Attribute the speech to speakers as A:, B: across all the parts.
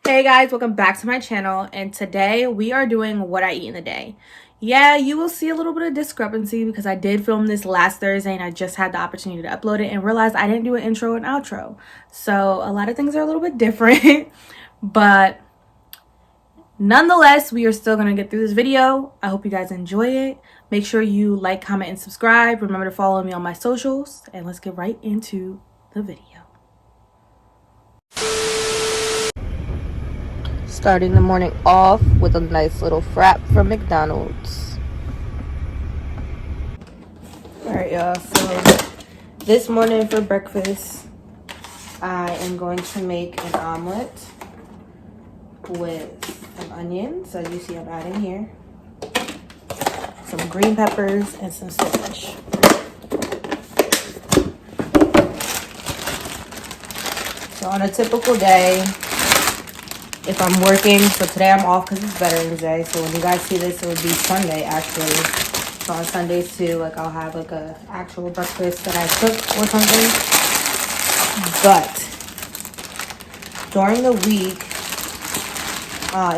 A: Hey guys, welcome back to my channel, and today we are doing what I eat in a day. Yeah, you will see a little bit of discrepancy because I did film this last Thursday and I just had the opportunity to upload it and realized I didn't do an intro and outro. So a lot of things are a little bit different, but nonetheless, we are still going to get through this video. I hope you guys enjoy it. Make sure you like, comment, and subscribe. Remember to follow me on my socials, and let's get right into the video. Starting the morning off with a nice little frap from McDonald's. Alright, y'all, so this morning for breakfast, I am going to make an omelet with some onions, as you see I'm adding here, some green peppers, and some spinach. So on a typical day, if I'm working, so today I'm off because it's Veterans Day, so when you guys see this, it would be Sunday actually. So on Sundays too, like I'll have like a actual breakfast that I cook or something. But during the week,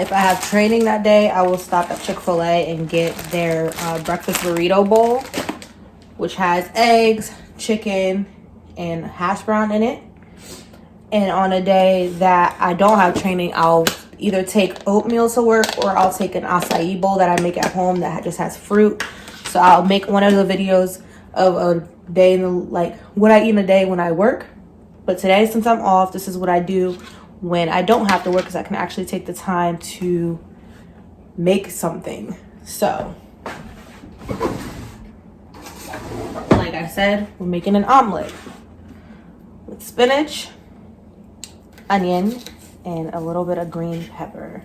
A: if I have training that day, I will stop at Chick-fil-A and get their breakfast burrito bowl, which has eggs, chicken, and hash brown in it. And on a day that I don't have training, I'll either take oatmeal to work or I'll take an acai bowl that I make at home that just has fruit. So I'll make one of the videos of a day in the, like what I eat in a day when I work. But today, since I'm off, this is what I do when I don't have to work, because I can actually take the time to make something. So, like I said, we're making an omelet with spinach, onion, and a little bit of green pepper.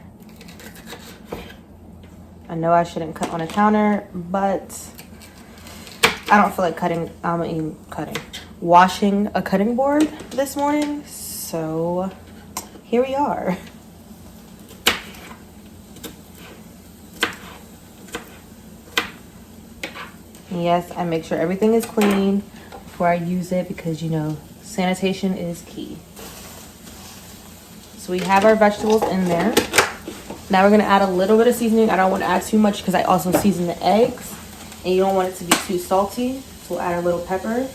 A: I know I shouldn't cut on a counter, but I don't feel like washing a cutting board this morning, so here we are. And yes, I make sure everything is clean before I use it because, you know, sanitation is key. So we have our vegetables in there. Now we're gonna add a little bit of seasoning. I don't want to add too much because I also season the eggs and you don't want it to be too salty. So we'll add a little pepper.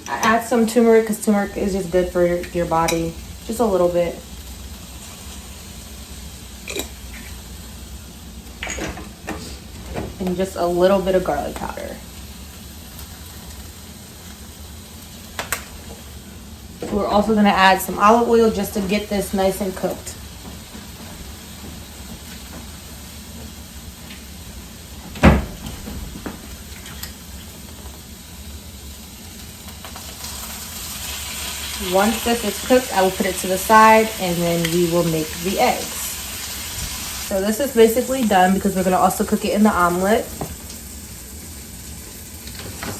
A: I add some turmeric because turmeric is just good for your body. Just a little bit. And just a little bit of garlic powder. We're also going to add some olive oil just to get this nice and cooked. Once this is cooked, I will put it to the side and then we will make the eggs. So this is basically done because we're going to also cook it in the omelet.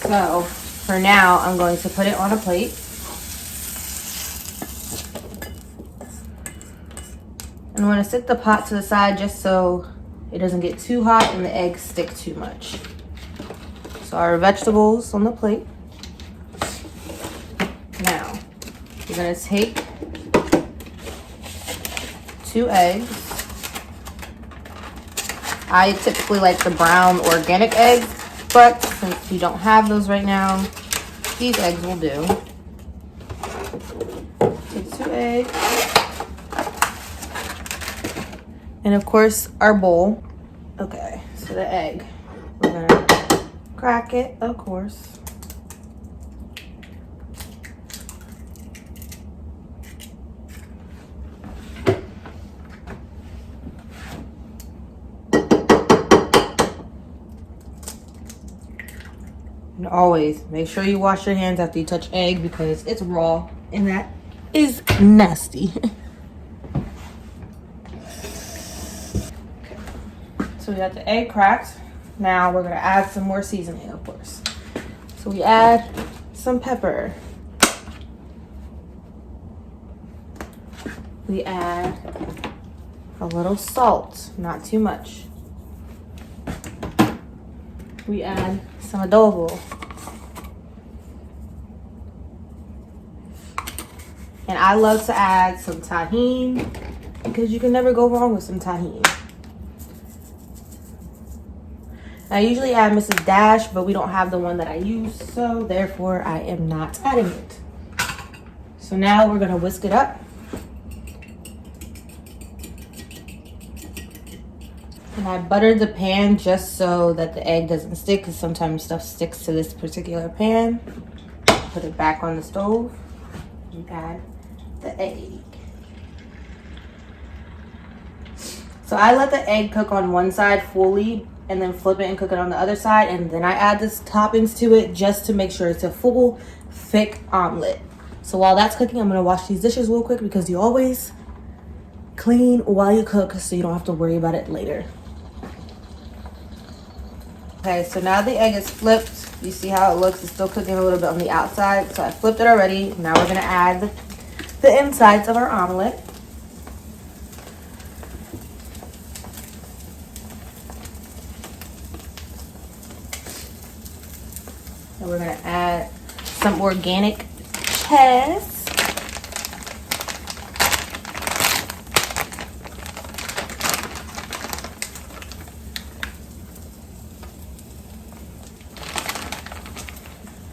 A: So for now, I'm going to put it on a plate. And I'm going to set the pot to the side just so it doesn't get too hot and the eggs stick too much. So our vegetables on the plate. Now, we're going to take 2 eggs. I typically like the brown organic eggs, but since we don't have those right now, these eggs will do. Take 2 eggs. And of course, our bowl. Okay, so the egg. We're gonna crack it, of course. And always make sure you wash your hands after you touch egg because it's raw and that is nasty. So we got the egg cracked. Now we're gonna add some more seasoning, of course. So we add some pepper. We add a little salt, not too much. We add some adobo. And I love to add some tahini because you can never go wrong with some tahini. I usually add Mrs. Dash, but we don't have the one that I use, so therefore I am not adding it. So now we're gonna whisk it up. And I buttered the pan just so that the egg doesn't stick, because sometimes stuff sticks to this particular pan. Put it back on the stove and add the egg. So I let the egg cook on one side fully and then flip it and cook it on the other side, and then I add this toppings to it just to make sure it's a full thick omelet. So while that's cooking, I'm gonna wash these dishes real quick because you always clean while you cook so you don't have to worry about it later. Okay, so now the egg is flipped. You see how it looks? It's still cooking a little bit on the outside, so I flipped it already. Now we're gonna add the insides of our omelet. And we're gonna add some organic cheese.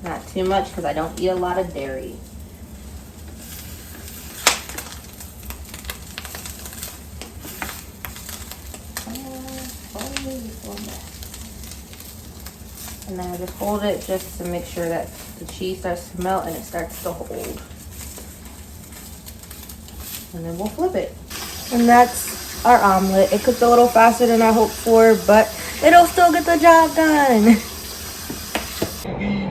A: Not too much because I don't eat a lot of dairy. And then I just hold it just to make sure that the cheese starts to melt and it starts to hold. And then we'll flip it. And that's our omelet. It cooked a little faster than I hoped for, but it'll still get the job done.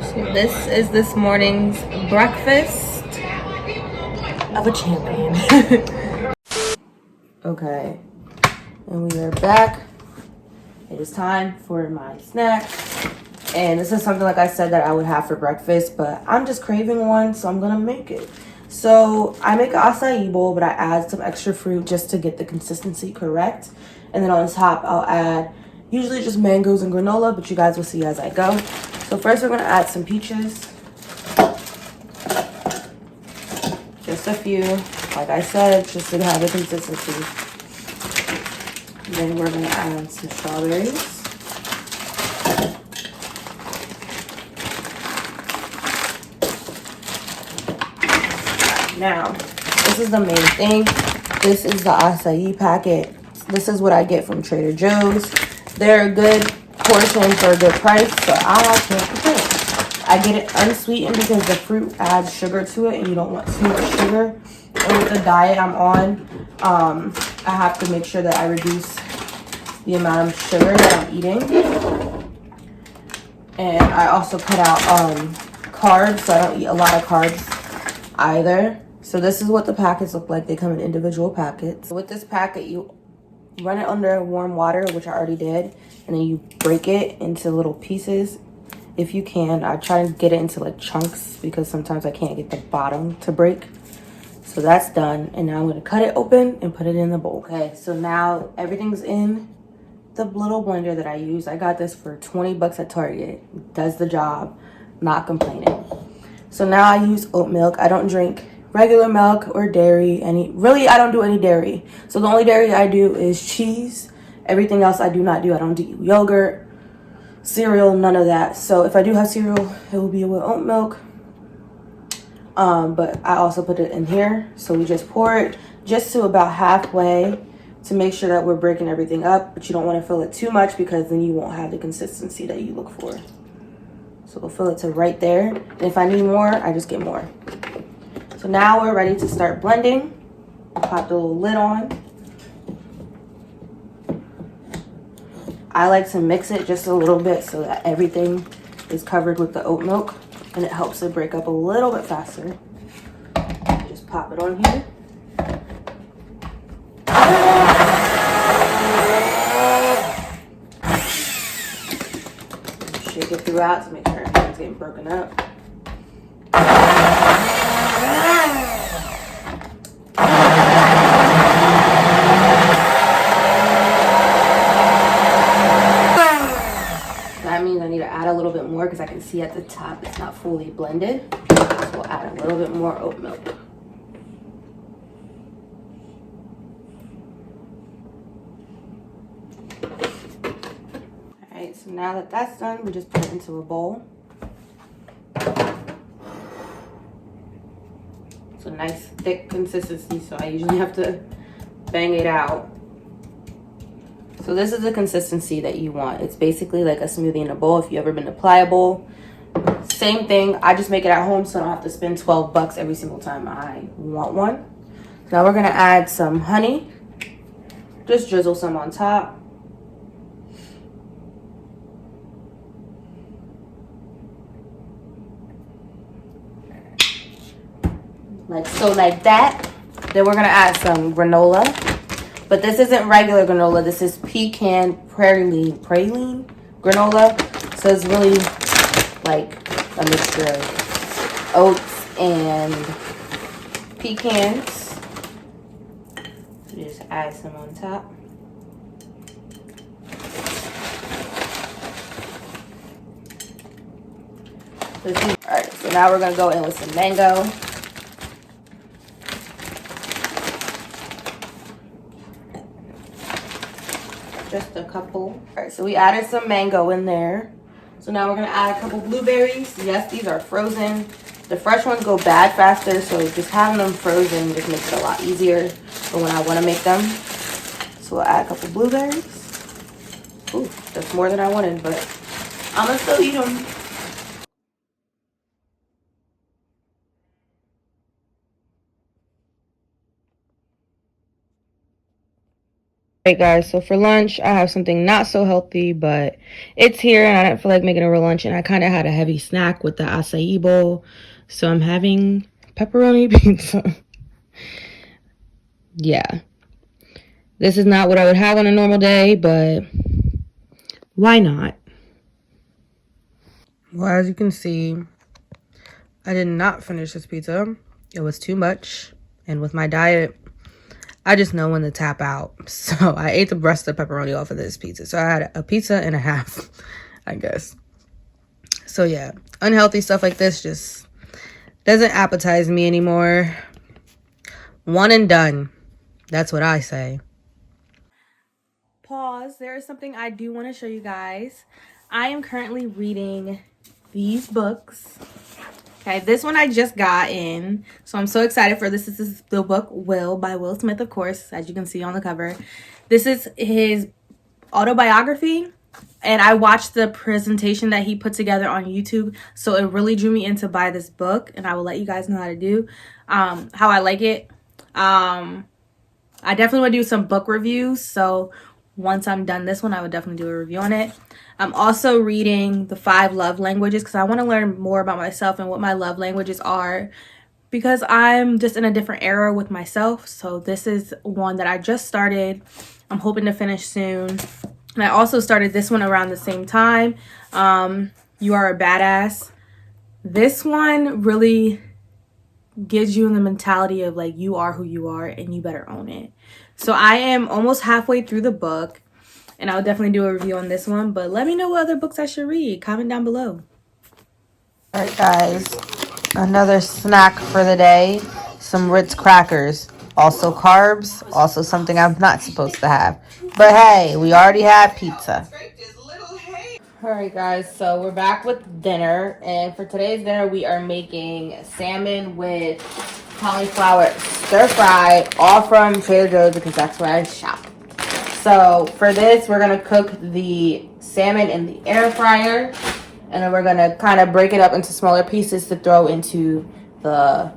A: So this is this morning's breakfast of a champion. Okay, and we are back. It is time for my snack. And this is something, like I said, that I would have for breakfast, but I'm just craving one, so I'm gonna make it. So I make an acai bowl, but I add some extra fruit just to get the consistency correct. And then on the top, I'll add usually just mangoes and granola, but you guys will see as I go. So first we're gonna add some peaches. Just a few, like I said, just to have the consistency. Then we're gonna add some strawberries. Now, this is the main thing. This is the acai packet. This is what I get from Trader Joe's. They're a good portion for a good price, so I can't complain. I get it unsweetened because the fruit adds sugar to it and you don't want too much sugar. And with the diet I'm on, I have to make sure that I reduce the amount of sugar that I'm eating. And I also cut out carbs, so I don't eat a lot of carbs either. So this is what the packets look like. They come in individual packets. With this packet, you run it under warm water, which I already did, and then you break it into little pieces if you can. I try to get it into like chunks because sometimes I can't get the bottom to break. So that's done, and now I'm gonna cut it open and put it in the bowl. Okay, so now everything's in the little blender that I use. I got this for 20 bucks at Target. It does the job, not complaining. So now I use oat milk. I don't drink regular milk or dairy. Really, I don't do any dairy. So the only dairy I do is cheese. Everything else I do not do. I don't do yogurt, cereal, none of that. So if I do have cereal, it will be with oat milk. But I also put it in here. So we just pour it just to about halfway to make sure that we're breaking everything up. But you don't want to fill it too much because then you won't have the consistency that you look for. So we'll fill it to right there. And if I need more, I just get more. So now we're ready to start blending. Pop the little lid on. I like to mix it just a little bit so that everything is covered with the oat milk and it helps it break up a little bit faster. Just pop it on here. Shake it throughout to make sure everything's getting broken up. That means I need to add a little bit more because I can see at the top it's not fully blended. So we'll add a little bit more oat milk. So now that that's done, we just put it into a bowl. It's a nice thick consistency, so I usually have to bang it out. So this is the consistency that you want. It's basically like a smoothie in a bowl. If you've ever been to Pliable, same thing. I just make it at home so I don't have to spend 12 bucks every single time I want one. So now we're gonna add some honey. Just drizzle some on top. Like so, like that. Then we're gonna add some granola. But this isn't regular granola. This is pecan praline granola. So it's really like a mixture of oats and pecans. So just add some on top. Alright, so now we're gonna go in with some mango. Just a couple. Alright, so we added some mango in there. So now we're gonna add a couple blueberries. Yes, these are frozen. The fresh ones go bad faster, so just having them frozen just makes it a lot easier for when I want to make them. So we'll add a couple blueberries. Ooh, that's more than I wanted, but I'm gonna still eat them. Alright guys, so for lunch I have something not so healthy, but it's here and I didn't feel like making a real lunch, and I kind of had a heavy snack with the acai bowl, so I'm having pepperoni pizza. Yeah, this is not what I would have on a normal day, but why not? Well, as you can see, I did not finish this pizza. It was too much, and with my diet, I just know when to tap out. So I ate the rest of the pepperoni off of this pizza. So I had a pizza and a half, I guess. So yeah, unhealthy stuff like this just doesn't appetize me anymore. One and done. That's what I say. Pause. There is something I do want to show you guys. I am currently reading these books. Okay, this one I just got in, so I'm so excited for this. This is the book Will by Will Smith, of course, as you can see on the cover. This is his autobiography, and I watched the presentation that he put together on YouTube, so it really drew me in to buy this book, and I will let you guys know how to do, how I like it. I definitely want to do some book reviews, so once I'm done this one, I would definitely do a review on it. I'm also reading the 5 love languages because I want to learn more about myself and what my love languages are, because I'm just in a different era with myself. So this is one that I just started. I'm hoping to finish soon. And I also started this one around the same time. You Are a Badass. This one really gives you in the mentality of like, you are who you are and you better own it. So I am almost halfway through the book, and I'll definitely do a review on this one, but let me know what other books I should read. Comment down below. All right, guys, another snack for the day. Some Ritz crackers. Also carbs, also something I'm not supposed to have. But hey, we already had pizza. All right, guys, so we're back with dinner, and for today's dinner, we are making salmon with cauliflower stir fry, all from Trader Joe's because that's where I shop. So for this, we're gonna cook the salmon in the air fryer, and then we're gonna kind of break it up into smaller pieces to throw into the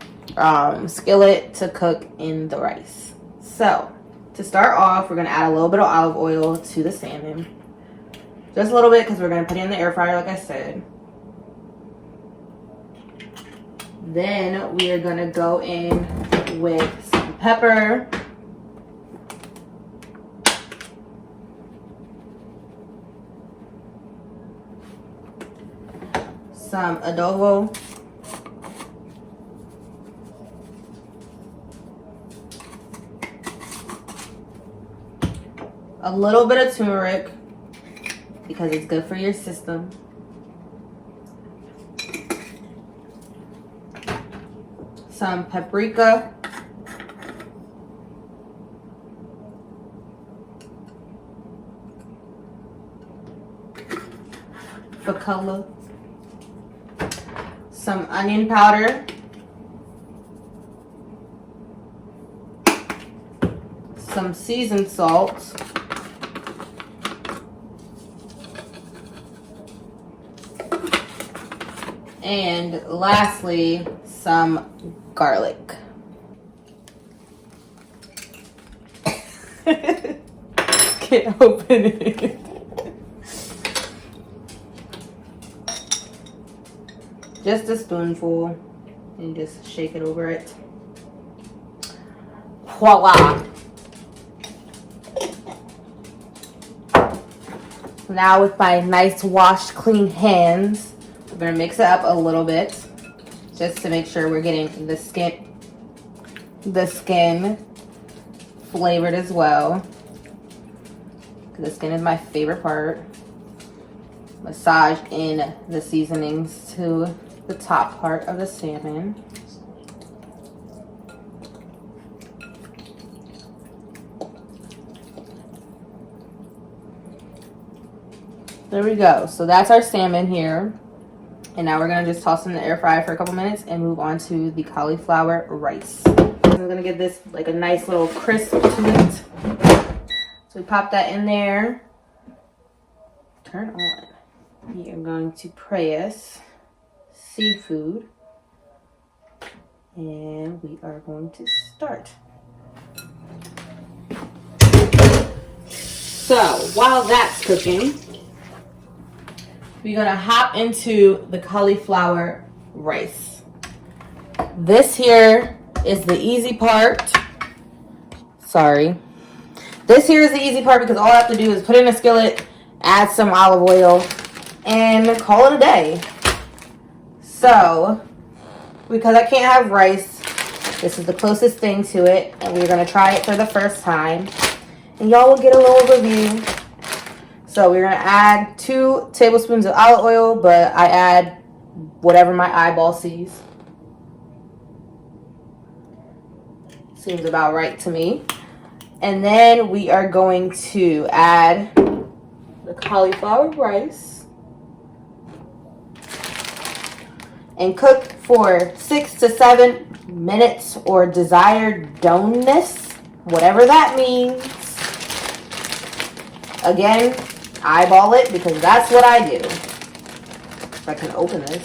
A: skillet to cook in the rice. So to start off, we're gonna add a little bit of olive oil to the salmon. Just a little bit because we're going to put it in the air fryer like I said. Then we are going to go in with some pepper. Some adobo. A little bit of turmeric, because it's good for your system. Some paprika. for color. Some onion powder. Some seasoned salt. And lastly, some garlic. Can't open it. Just a spoonful and just shake it over it. Voila. Now with my nice washed clean hands, we're gonna mix it up a little bit just to make sure we're getting the skin flavored as well. The skin is my favorite part. Massage in the seasonings to the top part of the salmon. There we go. So that's our salmon here. And now we're going to just toss it in the air fryer for a couple minutes and move on to the cauliflower rice. I'm going to give this like a nice little crisp to it. So we pop that in there. Turn on. We are going to press seafood. And we are going to start. So while that's cooking, we're gonna hop into the cauliflower rice. This here is the easy part. Sorry. This here is the easy part because all I have to do is put in a skillet, add some olive oil, and call it a day. So, because I can't have rice, this is the closest thing to it, and we're gonna try it for the first time. And y'all will get a little review. So we're gonna add 2 tablespoons of olive oil, but I add whatever my eyeball sees. Seems about right to me. And then we are going to add the cauliflower rice and cook for 6 to 7 minutes or desired doneness, whatever that means. Again, eyeball it because that's what I do. If I can open this.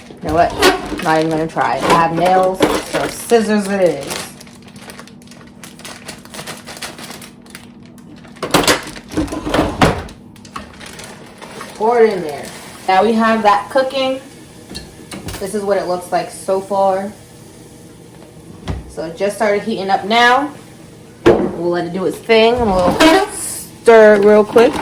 A: You know what? I'm not even gonna try. I have nails, so scissors it is. Pour it in there. Now we have that cooking. This is what it looks like so far. So it just started heating up now. We'll let it do its thing and we'll stir it real quick.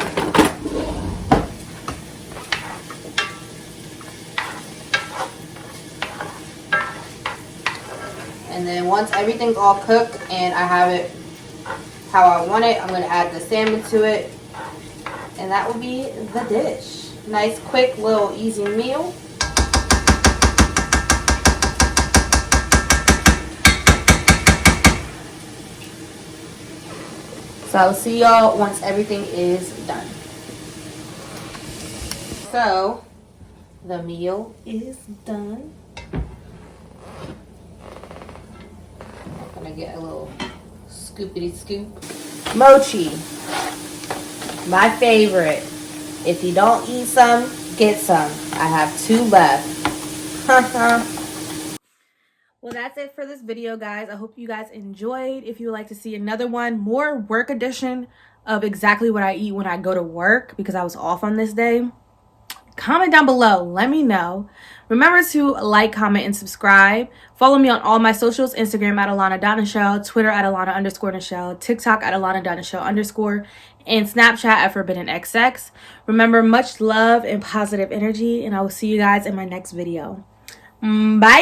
A: And then once everything's all cooked and I have it how I want it, I'm going to add the salmon to it. And that will be the dish. Nice, quick, little, easy meal. So I'll see y'all once everything is done. So the meal is done. I'm gonna get a little scoopity scoop. Mochi, my favorite. If you don't eat some, get some. I have 2 left. Well, that's it for this video, guys. I hope you guys enjoyed. If you would like to see another one, more work edition of exactly what I eat when I go to work because I was off on this day, comment down below. Let me know. Remember to like, comment, and subscribe. Follow me on all my socials. Instagram at Alana Nichelle, Twitter at Alana_Nichelle, TikTok at Alana Nichelle_, and Snapchat at ForbiddenXX. Remember, much love and positive energy, and I will see you guys in my next video. Bye.